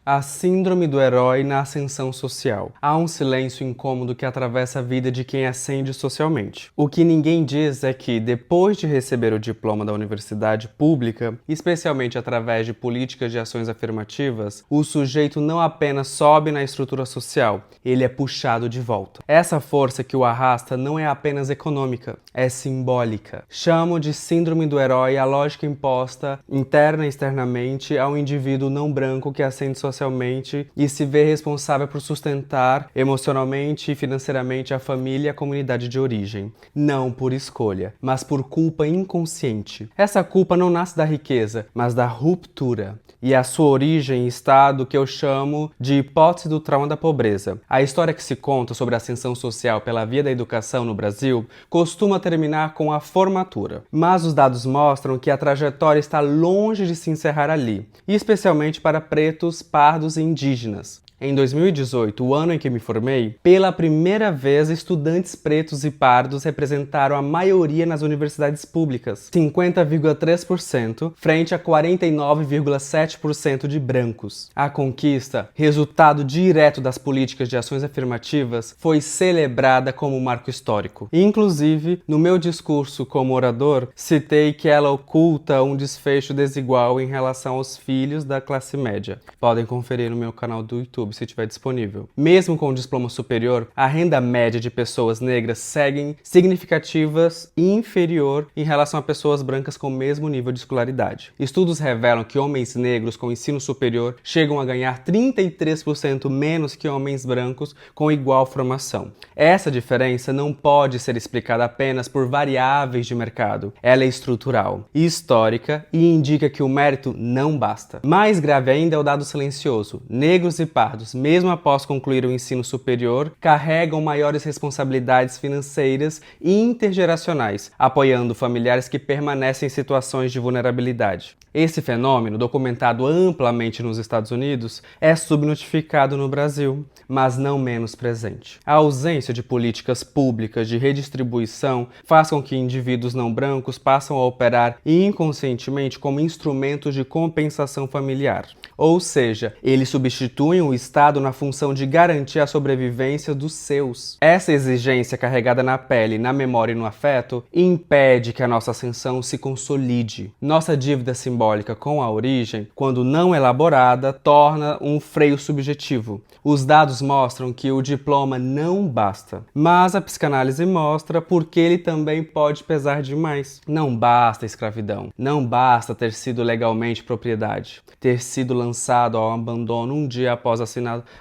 A síndrome do herói na ascensão social. Há um silêncio incômodo que atravessa a vida de quem ascende socialmente. O que ninguém diz é que, depois de receber o diploma da universidade pública, especialmente através de políticas de ações afirmativas, o sujeito não apenas sobe na estrutura social, ele é puxado de volta. Essa força que o arrasta não é apenas econômica, é simbólica. Chamo de síndrome do herói a lógica imposta, interna e externamente, ao indivíduo não branco que ascende socialmente e se vê responsável por sustentar emocionalmente e financeiramente a família e a comunidade de origem. Não por escolha, mas por culpa inconsciente. Essa culpa não nasce da riqueza, mas da ruptura. E a sua origem está do que eu chamo de hipótese do trauma da pobreza. A história que se conta sobre a ascensão social pela via da educação no Brasil costuma terminar com a formatura. Mas os dados mostram que a trajetória está longe de se encerrar ali, e especialmente para pretos, pardos e indígenas. Em 2018, o ano em que me formei, pela primeira vez estudantes pretos e pardos representaram a maioria nas universidades públicas, 50,3% frente a 49,7% de brancos. A conquista, resultado direto das políticas de ações afirmativas, foi celebrada como um marco histórico. Inclusive, no meu discurso como orador, citei que ela oculta um desfecho desigual em relação aos filhos da classe média. Podem conferir no meu canal do YouTube se estiver disponível. Mesmo com o diploma superior, a renda média de pessoas negras segue significativas e inferior em relação a pessoas brancas com o mesmo nível de escolaridade. Estudos revelam que homens negros com ensino superior chegam a ganhar 33% menos que homens brancos com igual formação. Essa diferença não pode ser explicada apenas por variáveis de mercado. Ela é estrutural, histórica e indica que o mérito não basta. Mais grave ainda é o dado silencioso. Negros e pardos, mesmo após concluir o ensino superior, carregam maiores responsabilidades financeiras e intergeracionais, apoiando familiares que permanecem em situações de vulnerabilidade. Esse fenômeno, documentado amplamente nos Estados Unidos, é subnotificado no Brasil, mas não menos presente. A ausência de políticas públicas de redistribuição faz com que indivíduos não brancos passem a operar inconscientemente como instrumentos de compensação familiar. Ou seja, eles substituem o Estado na função de garantir a sobrevivência dos seus. Essa exigência carregada na pele, na memória e no afeto impede que a nossa ascensão se consolide. Nossa dívida simbólica com a origem, quando não elaborada, torna um freio subjetivo. Os dados mostram que o diploma não basta, mas a psicanálise mostra por que ele também pode pesar demais. Não basta a escravidão, não basta ter sido legalmente propriedade, ter sido lançado ao abandono um dia após a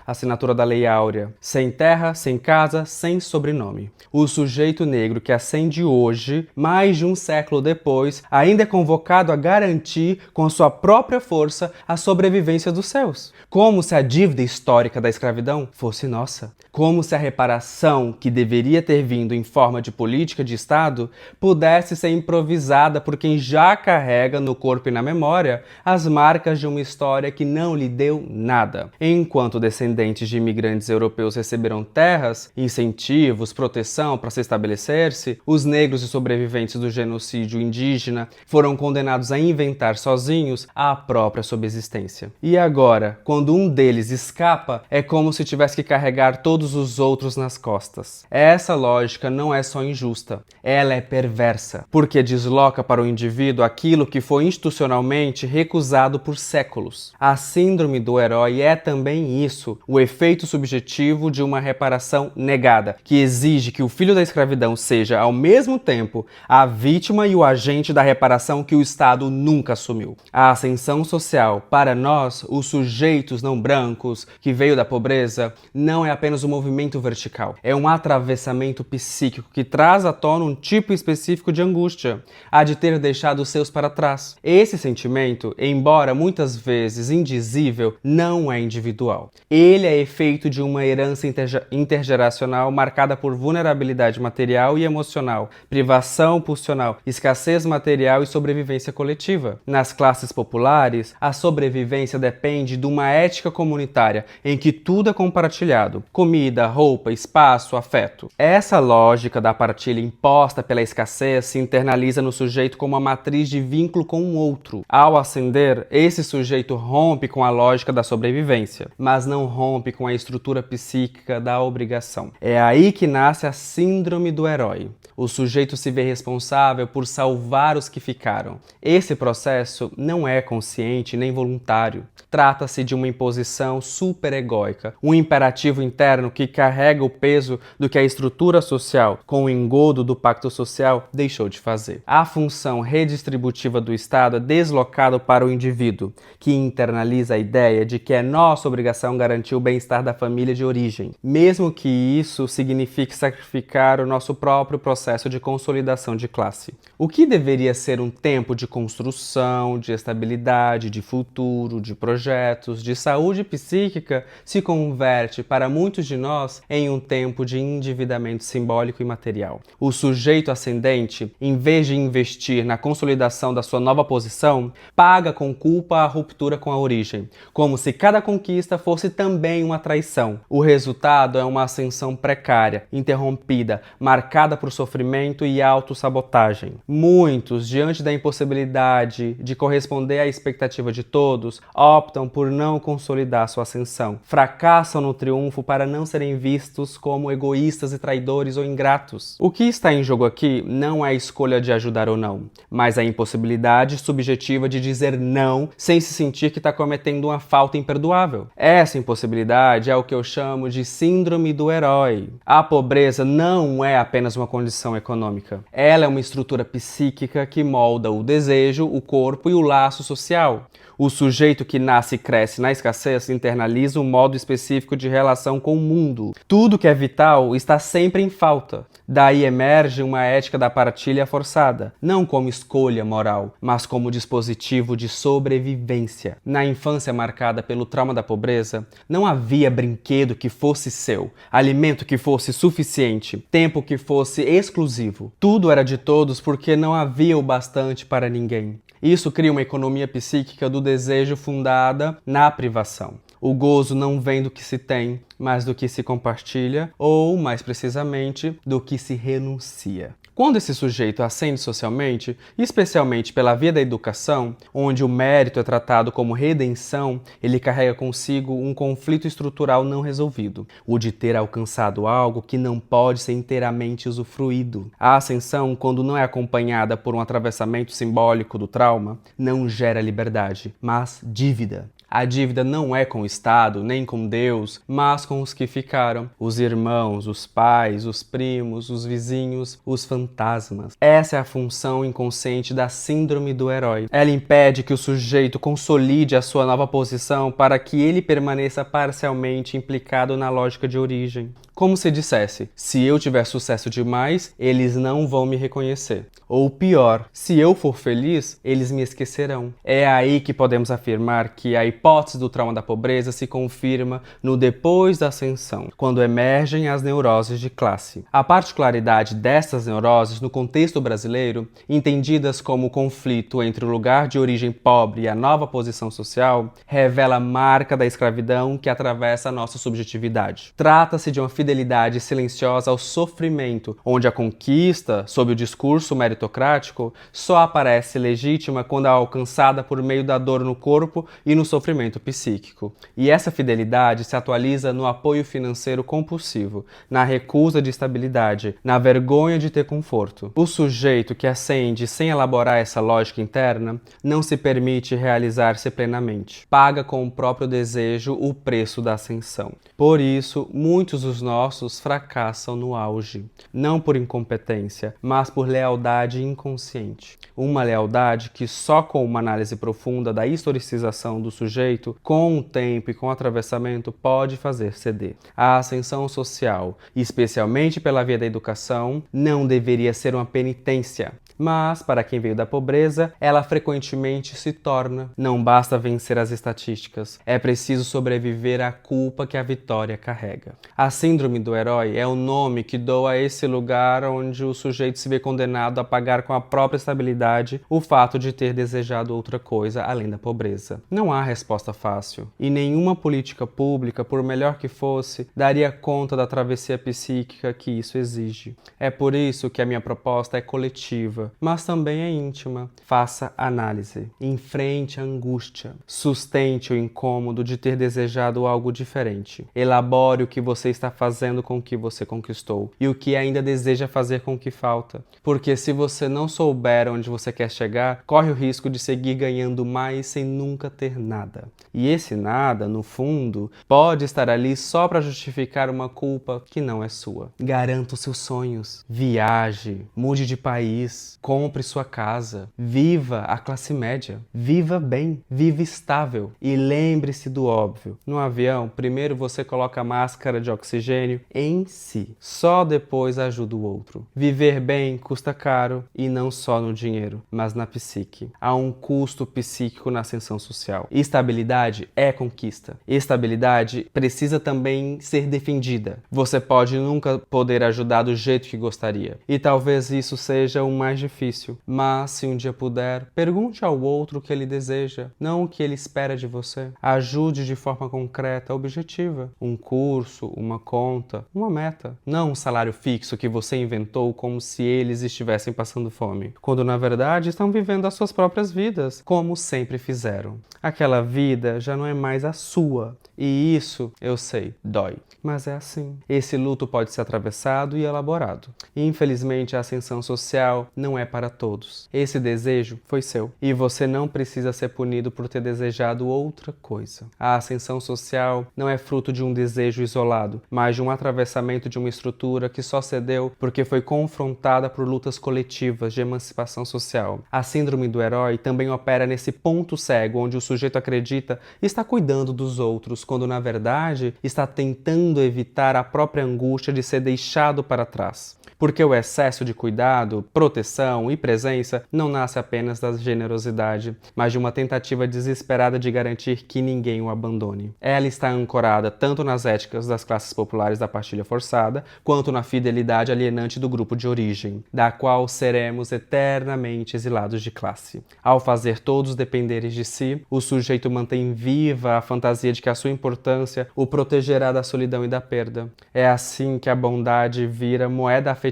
assinatura da Lei Áurea, sem terra, sem casa, sem sobrenome. O sujeito negro que ascende hoje, mais de um século depois, ainda é convocado a garantir com sua própria força a sobrevivência dos seus. Como se a dívida histórica da escravidão fosse nossa. Como se a reparação, que deveria ter vindo em forma de política de Estado, pudesse ser improvisada por quem já carrega no corpo e na memória as marcas de uma história que não lhe deu nada. Enquanto descendentes de imigrantes europeus receberam terras, incentivos, proteção para se estabelecer-se, os negros e sobreviventes do genocídio indígena foram condenados a inventar sozinhos a própria subsistência. E agora, quando um deles escapa, é como se tivesse que carregar todos os outros nas costas. Essa lógica não é só injusta, ela é perversa, porque desloca para o indivíduo aquilo que foi institucionalmente recusado por séculos. A síndrome do herói é também isso, o efeito subjetivo de uma reparação negada, que exige que o filho da escravidão seja, ao mesmo tempo, a vítima e o agente da reparação que o Estado nunca assumiu. A ascensão social, para nós, os sujeitos não brancos, que veio da pobreza, não é apenas um movimento vertical, é um atravessamento psíquico que traz à tona um tipo específico de angústia, a de ter deixado os seus para trás. Esse sentimento, embora muitas vezes indizível, não é individual. atual. Ele é efeito de uma herança intergeracional marcada por vulnerabilidade material e emocional, privação pulsional, escassez material e sobrevivência coletiva. Nas classes populares, a sobrevivência depende de uma ética comunitária em que tudo é compartilhado: comida, roupa, espaço, afeto. Essa lógica da partilha imposta pela escassez se internaliza no sujeito como a matriz de vínculo com o outro. Ao ascender, esse sujeito rompe com a lógica da sobrevivência, mas não rompe com a estrutura psíquica da obrigação. É aí que nasce a síndrome do herói. O sujeito se vê responsável por salvar os que ficaram. Esse processo não é consciente nem voluntário. Trata-se de uma imposição superegóica, um imperativo interno que carrega o peso do que a estrutura social, com o engodo do pacto social, deixou de fazer. A função redistributiva do Estado é deslocada para o indivíduo, que internaliza a ideia de que é nossa obrigação garantir o bem-estar da família de origem, mesmo que isso signifique sacrificar o nosso próprio processo de consolidação de classe. O que deveria ser um tempo de construção, de estabilidade, de futuro, de projetos, de saúde psíquica, se converte para muitos de nós em um tempo de endividamento simbólico e material. O sujeito ascendente, em vez de investir na consolidação da sua nova posição, paga com culpa a ruptura com a origem, como se cada conquista fosse também uma traição. O resultado é uma ascensão precária, interrompida, marcada por sofrimento e autossabotagem. Muitos, diante da impossibilidade de corresponder à expectativa de todos, optam por não consolidar sua ascensão. Fracassam no triunfo para não serem vistos como egoístas e traidores ou ingratos. O que está em jogo aqui não é a escolha de ajudar ou não, mas a impossibilidade subjetiva de dizer não sem se sentir que está cometendo uma falta imperdoável. Essa impossibilidade é o que eu chamo de síndrome do herói. A pobreza não é apenas uma condição econômica. Ela é uma estrutura psíquica que molda o desejo, o corpo e o laço social. O sujeito que nasce e cresce na escassez internaliza um modo específico de relação com o mundo. Tudo que é vital está sempre em falta. Daí emerge uma ética da partilha forçada, não como escolha moral, mas como dispositivo de sobrevivência. Na infância marcada pelo trauma da pobreza, não havia brinquedo que fosse seu, alimento que fosse suficiente, tempo que fosse exclusivo. Tudo era de todos porque não havia o bastante para ninguém. Isso cria uma economia psíquica do desejo fundada na privação. O gozo não vem do que se tem, mas do que se compartilha, ou, mais precisamente, do que se renuncia. Quando esse sujeito ascende socialmente, especialmente pela via da educação, onde o mérito é tratado como redenção, ele carrega consigo um conflito estrutural não resolvido, o de ter alcançado algo que não pode ser inteiramente usufruído. A ascensão, quando não é acompanhada por um atravessamento simbólico do trauma, não gera liberdade, mas dívida. A dívida não é com o Estado, nem com Deus, mas com os que ficaram, os irmãos, os pais, os primos, os vizinhos, os fantasmas. Essa é a função inconsciente da síndrome do herói. Ela impede que o sujeito consolide a sua nova posição para que ele permaneça parcialmente implicado na lógica de origem. Como se dissesse, se eu tiver sucesso demais, eles não vão me reconhecer. Ou pior, se eu for feliz, eles me esquecerão. É aí que podemos afirmar que a hipótese do trauma da pobreza se confirma no depois da ascensão, quando emergem as neuroses de classe. A particularidade dessas neuroses no contexto brasileiro, entendidas como o conflito entre o lugar de origem pobre e a nova posição social, revela a marca da escravidão que atravessa a nossa subjetividade. Trata-se de uma fidelidade silenciosa ao sofrimento, onde a conquista, sob o discurso meritocrático, só aparece legítima quando é alcançada por meio da dor no corpo e no sofrimento psíquico. E essa fidelidade se atualiza no apoio financeiro compulsivo, na recusa de estabilidade, na vergonha de ter conforto. O sujeito que ascende sem elaborar essa lógica interna não se permite realizar-se plenamente. Paga com o próprio desejo o preço da ascensão. Por isso, muitos dos nossos fracassam no auge, não por incompetência, mas por lealdade inconsciente. Uma lealdade que só com uma análise profunda da historicização do sujeito, com o tempo e com o atravessamento, pode fazer ceder. A ascensão social, especialmente pela via da educação, não deveria ser uma penitência, Mas, para quem veio da pobreza, ela frequentemente se torna. Não basta vencer as estatísticas, é preciso sobreviver à culpa que a vitória carrega. A síndrome do herói é o nome que dou a esse lugar onde o sujeito se vê condenado a pagar com a própria estabilidade o fato de ter desejado outra coisa além da pobreza. Não há resposta fácil, e nenhuma política pública, por melhor que fosse, daria conta da travessia psíquica que isso exige. É por isso que a minha proposta é coletiva, mas também é íntima. Faça análise, enfrente a angústia, sustente o incômodo de ter desejado algo diferente, elabore o que você está fazendo com o que você conquistou e o que ainda deseja fazer com o que falta. Porque se você não souber onde você quer chegar, corre o risco de seguir ganhando mais sem nunca ter nada. E esse nada, no fundo, pode estar ali só para justificar uma culpa que não é sua. Garanta os seus sonhos, viaje, mude de país, compre sua casa, viva a classe média, viva bem, viva estável e lembre-se do óbvio. No avião, primeiro você coloca a máscara de oxigênio em si, só depois ajuda o outro. Viver bem custa caro e não só no dinheiro, mas na psique. Há um custo psíquico na ascensão social. Estabilidade é conquista. Estabilidade precisa também ser defendida. Você pode nunca poder ajudar do jeito que gostaria. E talvez isso seja o mais difícil. Mas se um dia puder, pergunte ao outro o que ele deseja, não o que ele espera de você. Ajude de forma concreta, objetiva. Um curso, uma conta, uma meta. Não um salário fixo que você inventou como se eles estivessem passando fome, quando na verdade estão vivendo as suas próprias vidas, como sempre fizeram. Aquela vida já não é mais a sua. E isso, eu sei, dói. Mas é assim. Esse luto pode ser atravessado e elaborado. E, infelizmente, a ascensão social não é para todos. Esse desejo foi seu. E você não precisa ser punido por ter desejado outra coisa. A ascensão social não é fruto de um desejo isolado, mas de um atravessamento de uma estrutura que só cedeu porque foi confrontada por lutas coletivas de emancipação social. A síndrome do herói também opera nesse ponto cego onde o sujeito acredita estar cuidando dos outros, quando na verdade está tentando evitar a própria angústia de ser deixado para trás. Porque o excesso de cuidado, proteção e presença não nasce apenas da generosidade, mas de uma tentativa desesperada de garantir que ninguém o abandone. Ela está ancorada tanto nas éticas das classes populares da partilha forçada, quanto na fidelidade alienante do grupo de origem, da qual seremos eternamente exilados de classe. Ao fazer todos dependerem de si, o sujeito mantém viva a fantasia de que a sua importância o protegerá da solidão e da perda. É assim que a bondade vira moeda afetiva,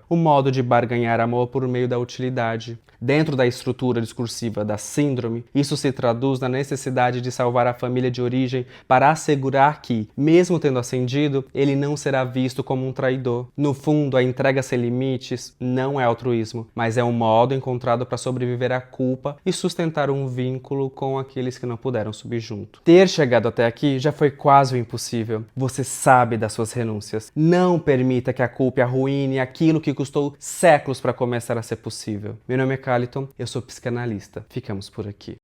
o modo de barganhar amor por meio da utilidade. Dentro da estrutura discursiva da síndrome, isso se traduz na necessidade de salvar a família de origem para assegurar que, mesmo tendo ascendido, ele não será visto como um traidor. No fundo, a entrega sem limites não é altruísmo, mas é um modo encontrado para sobreviver à culpa e sustentar um vínculo com aqueles que não puderam subir junto. Ter chegado até aqui já foi quase o impossível. Você sabe das suas renúncias. Não permita que a culpa arruine aquilo que custou séculos para começar a ser possível. Meu nome é Caliton, eu sou psicanalista. Ficamos por aqui.